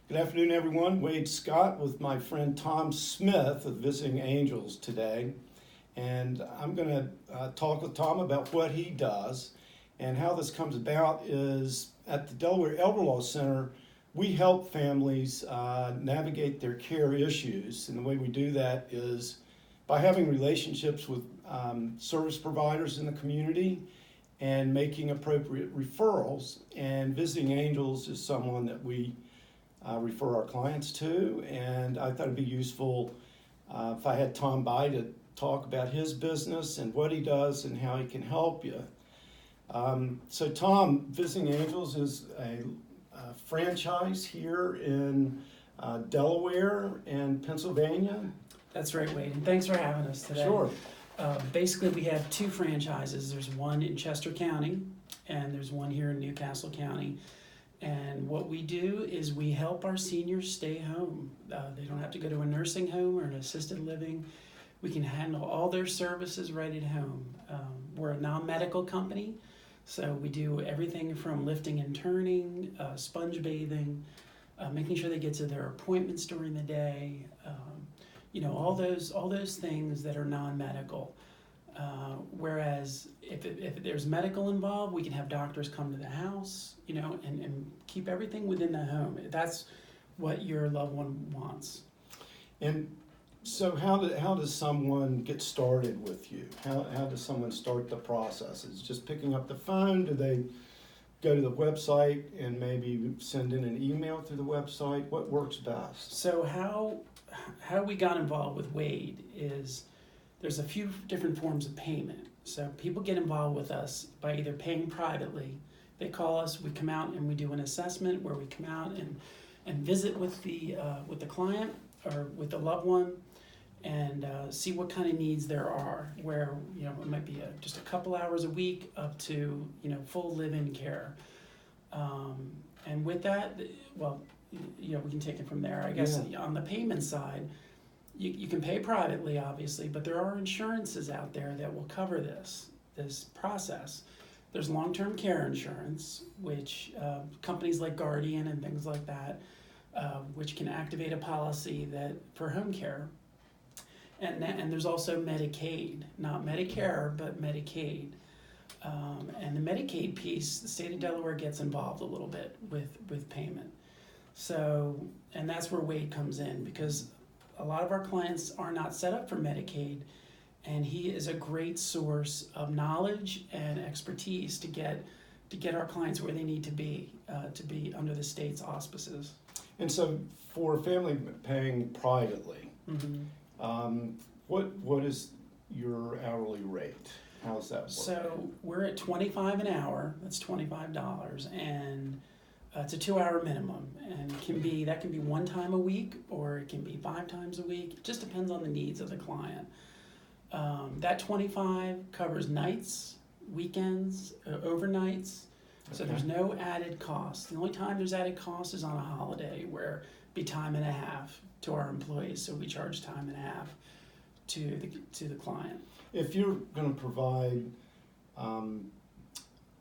Good afternoon, everyone. Wade Scott with my friend Tom Smith of Visiting Angels today. And I'm going to talk with Tom about what he does. And how this comes about is at the Delaware Elder Law Center, we help families navigate their care issues. And the way we do that is by having relationships with service providers in the community and making appropriate referrals. And Visiting Angels is someone that we refer our clients to, and I thought it'd be useful if I had Tom by to talk about his business and what he does and how he can help you. So Tom, Visiting Angels is a franchise here in Delaware and Pennsylvania. That's right, Wade, and thanks for having us today. Sure. Basically, we have two franchises. There's one in Chester County, and there's one here in Newcastle County. And what we do is we help our seniors stay home. They don't have to go to a nursing home or an assisted living. We can handle all their services right at home. We're a non-medical company, so we do everything from lifting and turning, sponge bathing, making sure they get to their appointments during the day. All those things that are non-medical. Whereas if there's medical involved, we can have doctors come to the house, and keep everything within the home. That's what your loved one wants. And so how does someone get started with you? How does someone start the process? Is it just picking up the phone? Do they go to the website and maybe send in an email through the website? What works best? So how we got involved with Wade is there's a few different forms of payment. So people get involved with us by either paying privately. They call us, we come out and we do an assessment where we come out and visit with the client or with the loved one and see what kind of needs there are, where it might be just a couple hours a week up to full live-in care. And with that, we can take it from there. I guess on the payment side, you can pay privately, obviously, but there are insurances out there that will cover this process. There's long-term care insurance, which companies like Guardian and things like that, which can activate a policy that for home care. And there's also Medicaid, not Medicare, but Medicaid. And the Medicaid piece, the state of Delaware gets involved a little bit with payment. So, and that's where Wade comes in, because a lot of our clients are not set up for Medicaid, and he is a great source of knowledge and expertise to get our clients where they need to be under the state's auspices. And so for a family paying privately, what is your hourly rate? How's that work? So we're at $25 an hour. That's $25, and it's a 2-hour minimum, and that can be one time a week, or it can be 5 times a week. It just depends on the needs of the client. That 25 covers nights, weekends, overnights, so there's no added cost. The only time there's added cost is on a holiday, where it'd be time and a half to our employees, so we charge time and a half to the client. If you're going to provide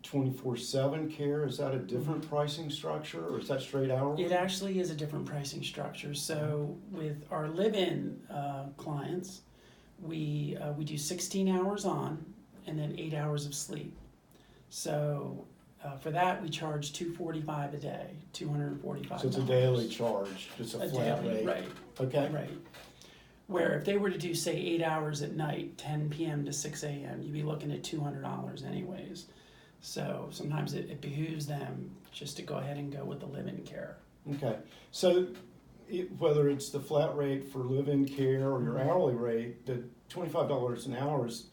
24/7 care, is that a different pricing structure, or is that straight hourly? It actually is a different pricing structure. So with our live-in clients, we do 16 hours on and then 8 hours of sleep. So for that, we charge $245 a day, $245. So it's a daily charge, just a flat rate. Right. Okay. Right. Where if they were to do, say, 8 hours at night, 10 p.m. to 6 a.m., you'd be looking at $200 anyways. So sometimes it behooves them just to go ahead and go with the live-in care. Okay. So whether it's the flat rate for live-in care or your hourly rate, the $25 an hour is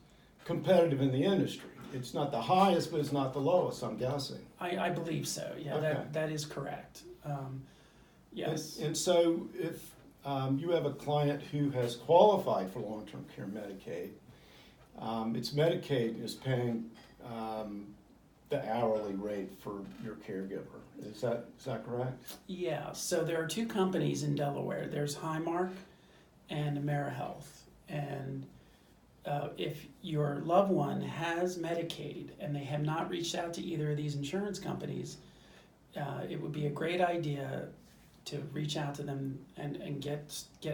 competitive in the industry. It's not the highest, but it's not the lowest, I'm guessing. I believe so. Yeah, okay. That is correct. Yes. And so if you have a client who has qualified for long-term care Medicaid, it's Medicaid is paying the hourly rate for your caregiver. Is that correct? Yeah, so there are two companies in Delaware. There's Highmark and AmeriHealth. And if your loved one has Medicaid and they have not reached out to either of these insurance companies, it would be a great idea to reach out to them and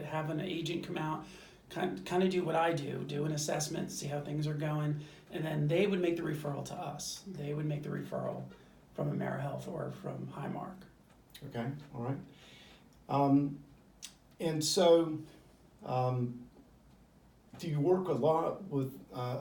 have an agent come out, kind of do what I do an assessment, see how things are going, and then they would make the referral to us. They would make the referral from AmeriHealth or from Highmark. Okay, all right. And so, do you work a lot with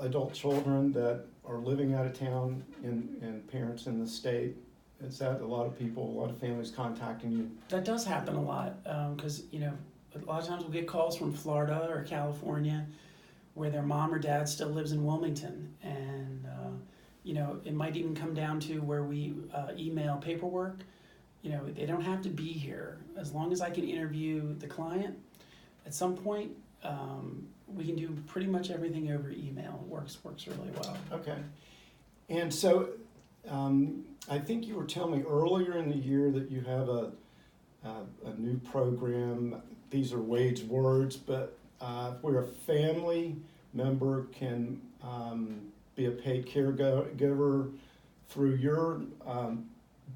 adult children that are living out of town and parents in the state? Is that a lot of people, a lot of families contacting you? That does happen a lot because, a lot of times we'll get calls from Florida or California where their mom or dad still lives in Wilmington. And, it might even come down to where we email paperwork. They don't have to be here. As long as I can interview the client, at some point, we can do pretty much everything over email. It works really well. Okay. And so I think you were telling me earlier in the year that you have a new program. These are wage words, but where a family member can be a paid caregiver through your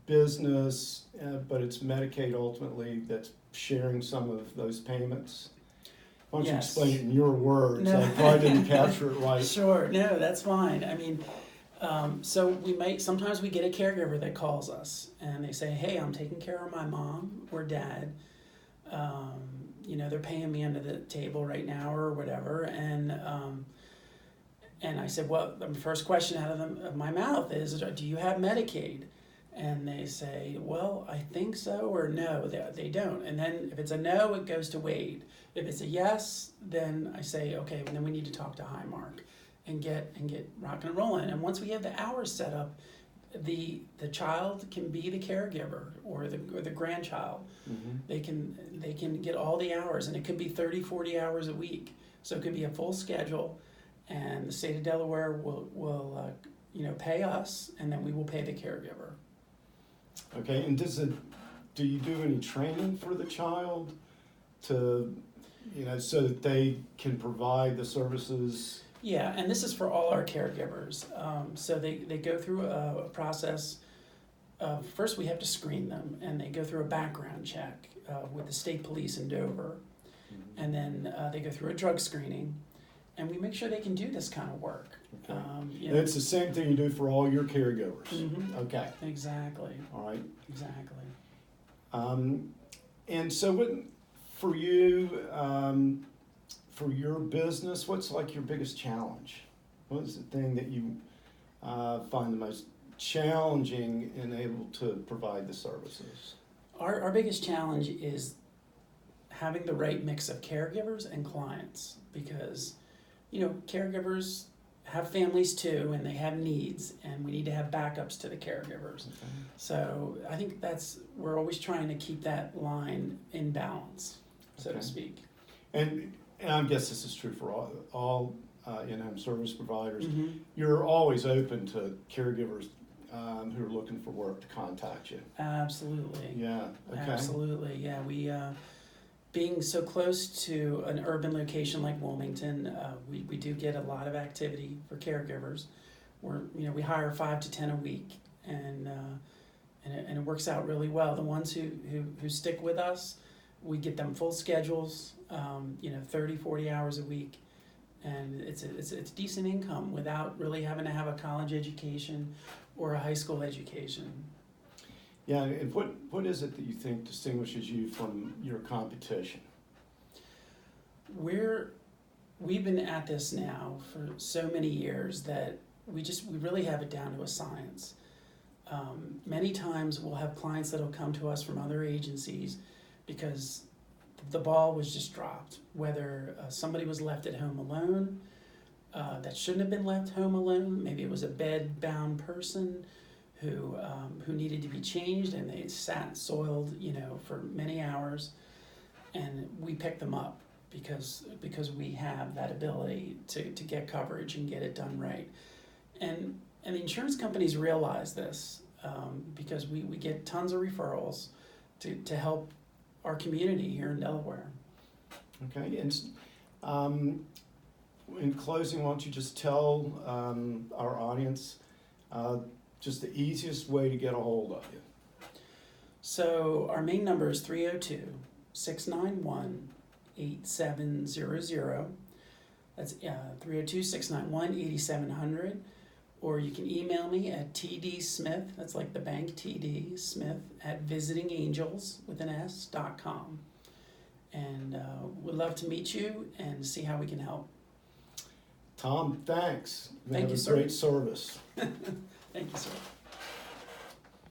business, but it's Medicaid ultimately that's sharing some of those payments. Why don't you explain it in your words? No. I probably didn't capture it right. Sure, no, that's fine. I mean, so sometimes we get a caregiver that calls us and they say, hey, I'm taking care of my mom or dad. They're paying me under the table right now or whatever. And I said, well, the first question out of my mouth is, do you have Medicaid? And they say, well, I think so, or no, they don't. And then if it's a no, it goes to Wade. If it's a yes, then I say, okay, then we need to talk to Highmark and get rocking and rolling. And once we have the hours set up, the child can be the caregiver or the grandchild. Mm-hmm. They can get all the hours, and it could be 30, 40 hours a week. So it could be a full schedule, and the state of Delaware will pay us, and then we will pay the caregiver. Okay, and do you do any training for the child to, so that they can provide the services? Yeah, and this is for all our caregivers. So they go through a process. First, we have to screen them, and they go through a background check with the state police in Dover. Mm-hmm. And then they go through a drug screening, and we make sure they can do this kind of work. Okay. It's the same thing you do for all your caregivers. Mm-hmm. Okay. Exactly. All right. Exactly. And so for you, for your business, what's like your biggest challenge? What is the thing that you find the most challenging in able to provide the services? Our biggest challenge is having the right mix of caregivers and clients, because caregivers have families too, and they have needs, and we need to have backups to the caregivers. Okay. So I think we're always trying to keep that line in balance, so to speak. And I guess this is true for all in-home service providers. Mm-hmm. You're always open to caregivers who are looking for work to contact you. Absolutely. Yeah. Okay. Absolutely. Yeah. We being so close to an urban location like Wilmington, we do get a lot of activity for caregivers. We hire 5 to 10 a week, and it works out really well. The ones who stick with us, we get them full schedules, 30, 40 hours a week, and it's decent income without really having to have a college education or a high school education. Yeah, and what is it that you think distinguishes you from your competition? We've been at this now for so many years that we really have it down to a science. Many times we'll have clients that'll come to us from other agencies because the ball was just dropped, whether somebody was left at home alone that shouldn't have been left home alone. Maybe it was a bed-bound person who needed to be changed, and they sat soiled, for many hours, and we pick them up because we have that ability to get coverage and get it done right. And the insurance companies realize this because we get tons of referrals to help our community here in Delaware. Okay, and in closing, why don't you just tell our audience just the easiest way to get a hold of you? So our main number is 302-691-8700. That's 302-691-8700. Or you can email me at tdsmith, that's like the bank, TD Smith, at visitingangels.com. And we'd love to meet you and see how we can help. Tom, thanks. Thank you, Have a sir. great service. Thank you, sir.